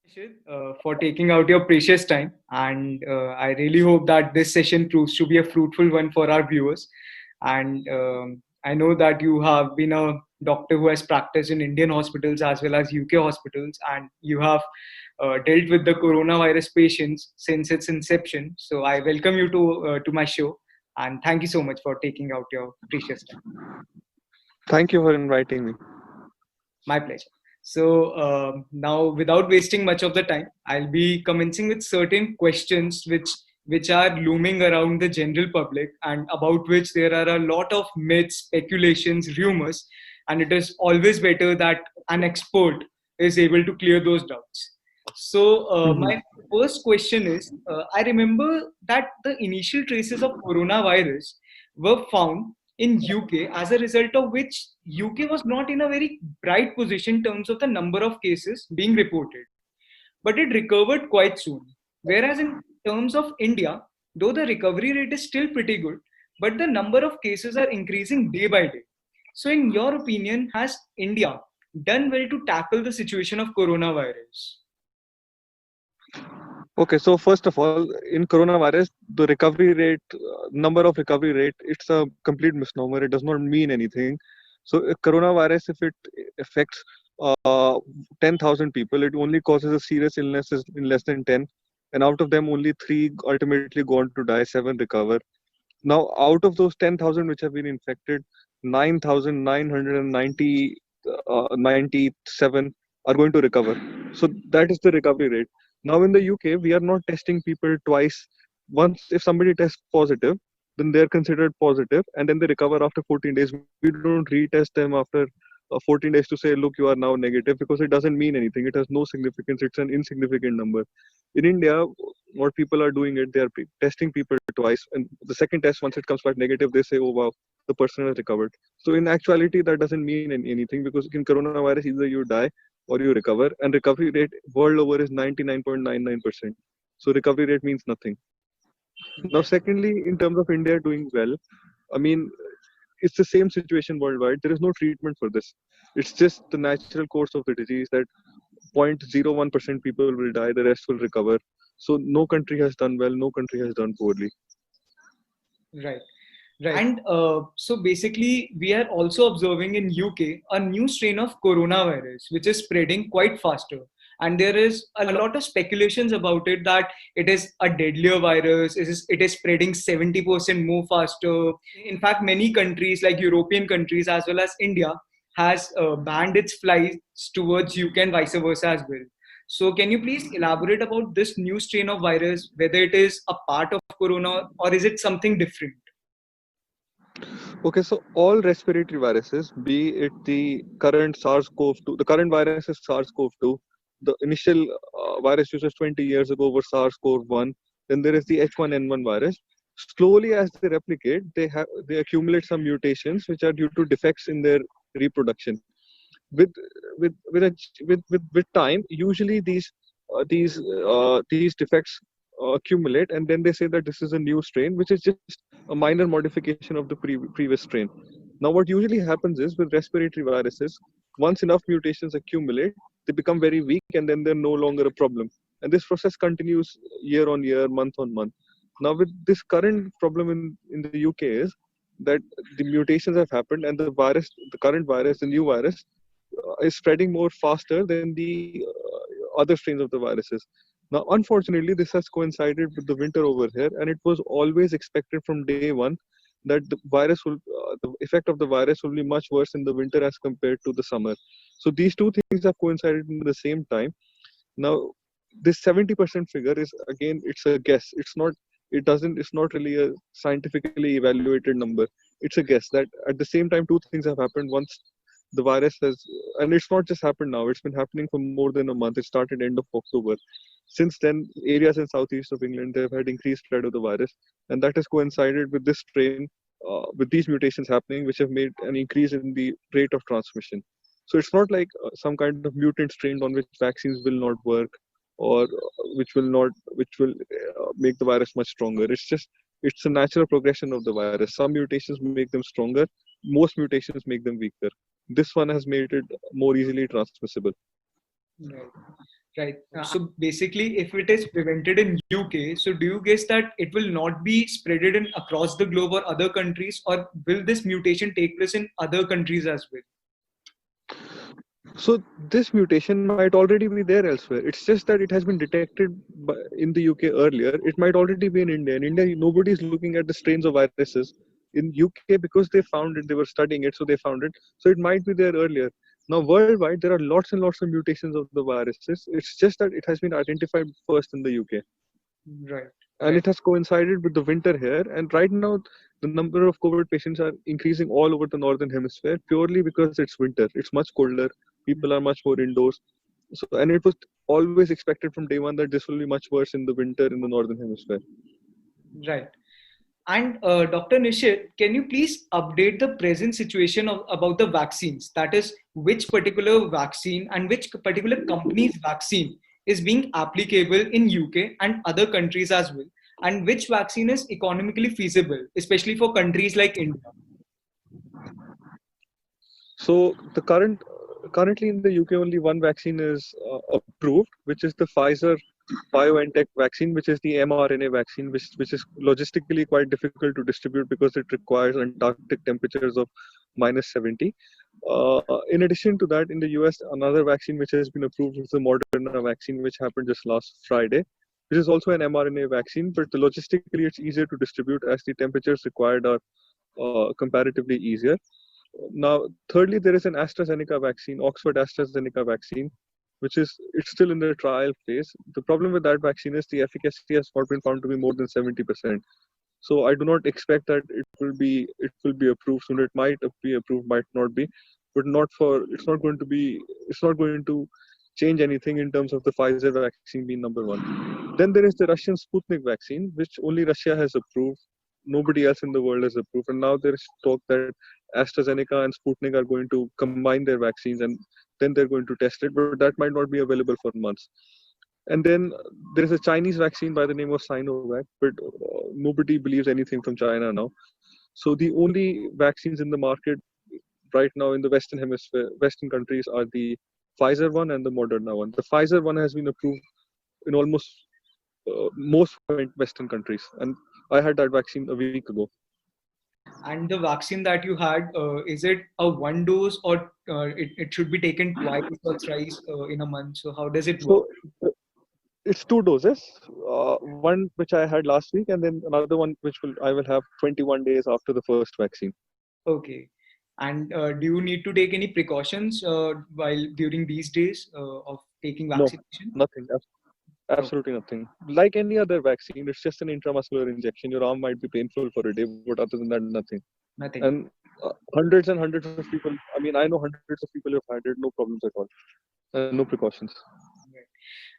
Nishid, for taking out your precious time. And I really hope that this session proves to be a fruitful one for our viewers. And I know that you have been a doctor who has practiced in Indian hospitals as well as UK hospitals, and you have dealt with the coronavirus patients since its inception. So I welcome you to my show, and thank you so much for taking out your precious time. Thank you for inviting me. My pleasure. So now, without wasting much of the time, I'll be commencing with certain questions which are looming around the general public and about which there are a lot of myths, speculations, rumors, and it is always better that an expert is able to clear those doubts. So my Mhm. first question is: I remember that the initial traces of coronavirus were found in UK, as a result of which UK was not in a very bright position in terms of the number of cases being reported. But it recovered quite soon. Whereas in terms of India, though the recovery rate is still pretty good, but the number of cases are increasing day by day. So, in your opinion, has India done well to tackle the situation of coronavirus? Okay, so first of all, in coronavirus, the recovery rate, number of recovery rate, it's a complete misnomer. It does not mean anything. So, coronavirus, if it affects 10,000 people, it only causes a serious illness in less than 10. And out of them, only three ultimately go on to die, seven recover. Now, out of those 10,000 which have been infected, 9,997 are going to recover. So that is the recovery rate. Now, in the UK, we are not testing people twice. Once, if somebody tests positive, then they're considered positive, and then they recover after 14 days. We don't retest them after 14 days to say, look, you are now negative, because it doesn't mean anything. It has no significance. It's an insignificant number. In India, what people are doing it, they are testing people twice, and the second test, once it comes back negative, they say, oh wow, the person has recovered. So in actuality, that doesn't mean anything, because in coronavirus, either you die or you recover, and recovery rate world over is 99.99%. So recovery rate means nothing. Now, Right. secondly, in terms of India doing well, I mean, it's the same situation worldwide. There is no treatment for this. It's just the natural course of the disease that 0.01% people will die, the rest will recover. So no country has done well, no country has done poorly. Right. Right. And so basically, we are also observing in UK a new strain of coronavirus, which is spreading quite faster. And there is a lot of speculations about it that it is a deadlier virus, it is spreading 70% more faster. In fact, many countries like European countries as well as India has banned its flights towards UK and vice versa as well. So can you please elaborate about this new strain of virus, whether it is a part of corona or is it something different? Okay, so all respiratory viruses, be it the current SARS-CoV-2, the current virus is SARS-CoV-2. The initial virus used 20 years ago was SARS-CoV-1. Then there is the H1N1 virus. Slowly, as they replicate, they accumulate some mutations which are due to defects in their reproduction. With with time, usually these defects accumulate, and then they say that this is a new strain, which is just a minor modification of the previous strain. Now, what usually happens is with respiratory viruses, once enough mutations accumulate, they become very weak, and then they're no longer a problem. And this process continues year on year, month on month. Now, with this current problem in the UK is that the mutations have happened, and the current virus, the new virus, is spreading more faster than the other strains of the viruses. Now, unfortunately, this has coincided with the winter over here, and it was always expected from day one that the effect of the virus will be much worse in the winter as compared to the summer. So these two things have coincided in the same time. Now, this 70% figure is, again, it's a guess. It's not really a scientifically evaluated number. It's a guess that at the same time, two things have happened. Once the virus has, and it's not just happened now, it's been happening for more than a month. It started end of October. Since then, areas in southeast of England, they've had increased spread of the virus, and that has coincided with this strain, with these mutations happening, which have made an increase in the rate of transmission. So it's not like some kind of mutant strain on which vaccines will not work, or which will make the virus much stronger. It's a natural progression of the virus. Some mutations make them stronger, most mutations make them weaker. This one has made it more easily transmissible. Right. Right. So basically, if it is prevented in UK, so do you guess that it will not be spreaded in across the globe or other countries, or will this mutation take place in other countries as well? So this mutation might already be there elsewhere. It's just that it has been detected in the UK earlier. It might already be in India. In India, nobody is looking at the strains of viruses. In UK, because they found it, they were studying it, so they found it. So it might be there earlier. Now, worldwide, there are lots and lots of mutations of the viruses. It's just that it has been identified first in the UK. Right. And Right. it has coincided with the winter here. And right now, the number of COVID patients are increasing all over the northern hemisphere purely because it's winter. It's much colder. People are much more indoors. So, and it was always expected from day one that this will be much worse in the winter in the northern hemisphere. Right. And Dr. Nishit, can you please update the present situation about the vaccines? That is, which particular vaccine and which particular company's vaccine is being applicable in UK and other countries as well, and which vaccine is economically feasible, especially for countries like India? So the currently in the UK only one vaccine is approved, which is the Pfizer BioNTech vaccine, which is the mRNA vaccine, which is logistically quite difficult to distribute because it requires Antarctic temperatures of -70. In addition to that, in the US, another vaccine which has been approved is the Moderna vaccine, which happened just last Friday, which is also an mRNA vaccine, but logistically it's easier to distribute as the temperatures required are comparatively easier. Now, thirdly, there is an AstraZeneca vaccine, Oxford AstraZeneca vaccine, which is it's still in the trial phase. The problem with that vaccine is the efficacy has not been found to be more than 70%. So I do not expect that it will be approved soon. It might be approved, might not be, but not for it's not going to change anything in terms of the Pfizer vaccine being number one. Then there is the Russian Sputnik vaccine, which only Russia has approved. Nobody else in the world has approved. And now there is talk that AstraZeneca and Sputnik are going to combine their vaccines and then they're going to test it, but that might not be available for months. And then there is a Chinese vaccine by the name of Sinovac, but nobody believes anything from China now. So the only vaccines in the market right now in the Western Hemisphere, Western countries are the Pfizer one and the Moderna one. The Pfizer one has been approved in almost most Western countries, and I had that vaccine a week ago. And the vaccine that you had, is it a one dose or it should be taken twice or thrice in a month? So how does it work? So it's two doses, one which I had last week, and then another one which I will have 21 days after the first vaccine. Okay. And do you need to take any precautions while during these days of taking No, vaccination? nothing. Oh, Absolutely nothing. Like any other vaccine, it's just an intramuscular injection. Your arm might be painful for a day, but other than that, nothing. nothing. And hundreds and hundreds of people. I mean, I know hundreds of people who've had it, no problems at all, no precautions. Right.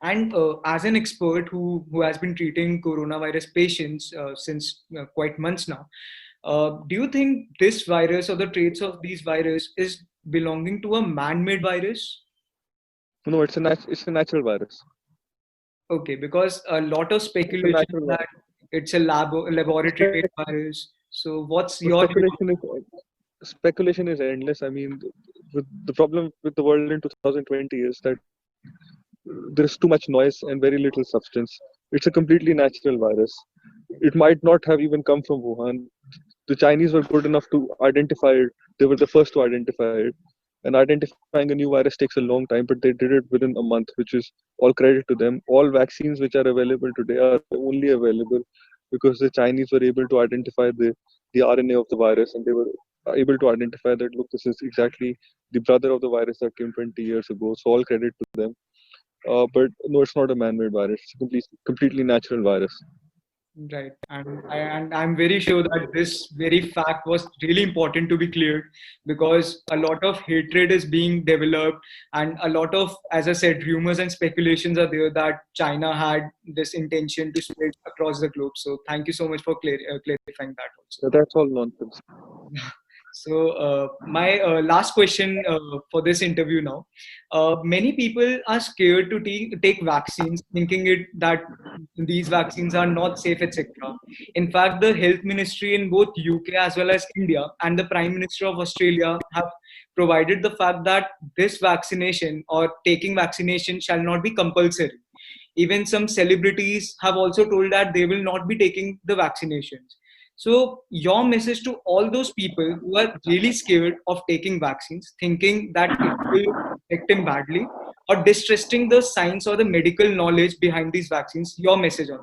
And as an expert who has been treating coronavirus patients since quite months now, do you think this virus or the traits of these virus is belonging to a man-made virus? No, it's a natural virus. Okay, because a lot of It's a speculation natural that virus. it's a laboratory made virus. So what's But your view? speculation is endless. I mean, the problem with the world in 2020 is that there is too much noise and very little substance. It's a completely natural virus. It might not have even come from Wuhan. The Chinese were good enough to identify it. They were the first to identify it. And identifying a new virus takes a long time, but they did it within a month, which is all credit to them. All vaccines which are available today are only available because the Chinese were able to identify the RNA of the virus, and they were able to identify that, look, this is exactly the brother of the virus that came 20 years ago. So all credit to them. But no, it's not a man-made virus. It's a completely natural virus. Right, and I'm very sure that this very fact was really important to be cleared because a lot of hatred is being developed, and a lot of, as I said, rumors and speculations are there that China had this intention to spread across the globe. So thank you so much for clarifying that also. So that's all nonsense. So, my last question for this interview now. Many people are scared to take vaccines, thinking that these vaccines are not safe, etc. In fact, the health ministry in both UK as well as India and the Prime Minister of Australia have provided the fact that this vaccination or taking vaccination shall not be compulsory. Even some celebrities have also told that they will not be taking the vaccinations. So, your message to all those people who are really scared of taking vaccines, thinking that it will affect them badly, or distrusting the science or the medical knowledge behind these vaccines, your message on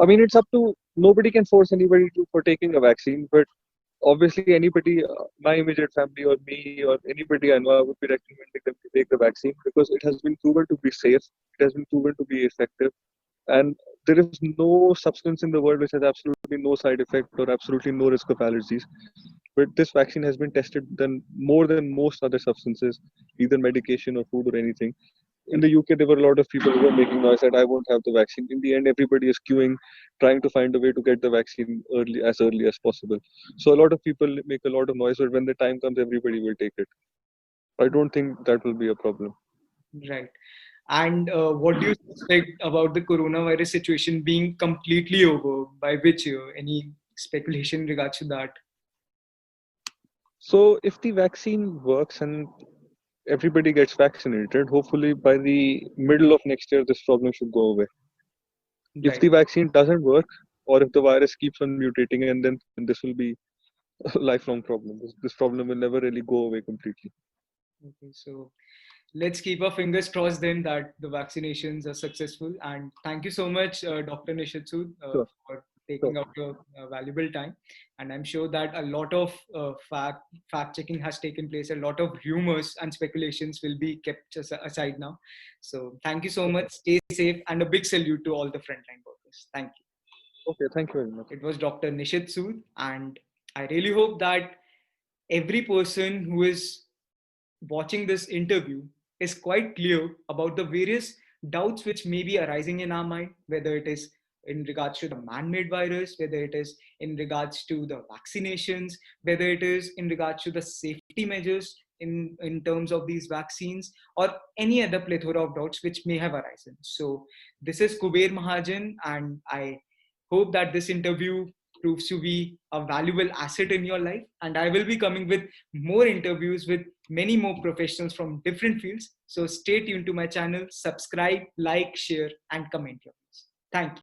I mean, it's up to nobody can force anybody to for taking a vaccine, but obviously anybody, my immediate family or me or anybody I know, I would be recommending them to take the vaccine because it has been proven to be safe. It has been proven to be effective, and there is no substance in the world which has absolutely no side effect or absolutely no risk of allergies. But this vaccine has been tested than more than most other substances, either medication or food or anything. In the UK, there were a lot of people who were making noise that I won't have the vaccine. In the end, everybody is queuing, trying to find a way to get the vaccine early as possible. So a lot of people make a lot of noise, but when the time comes, everybody will take it. I don't think that will be a problem. it. Right. And what do you suspect about the coronavirus situation being completely over? By which year? Any speculation in regards to that? So if the vaccine works and everybody gets vaccinated, hopefully by the middle of next year, this problem should go away. If Right. the vaccine doesn't work, or if the virus keeps on mutating, and then this will be a lifelong problem. This problem will never really go away completely. Okay. So let's keep our fingers crossed then that the vaccinations are successful. And thank you so much, Dr. Nishitsud, Sure, for taking sure. out your valuable time. And I'm sure that a lot of fact checking has taken place. A lot of rumors and speculations will be kept aside now. So thank you so much. Stay safe, and a big salute to all the frontline workers. Thank you. Okay, thank you very much. It was Dr. Nishit Sood, and I really hope that every person who is watching this interview is quite clear about the various doubts which may be arising in our mind, whether it is in regards to the man-made virus, whether it is in regards to the vaccinations, whether it is in regards to the safety measures in terms of these vaccines, or any other plethora of doubts which may have arisen. So this is Kuber Mahajan, and I hope that this interview proves to be a valuable asset in your life. And I will be coming with more interviews with many more professionals from different fields. So stay tuned to my channel, subscribe, like, share, and comment your views. Thank you.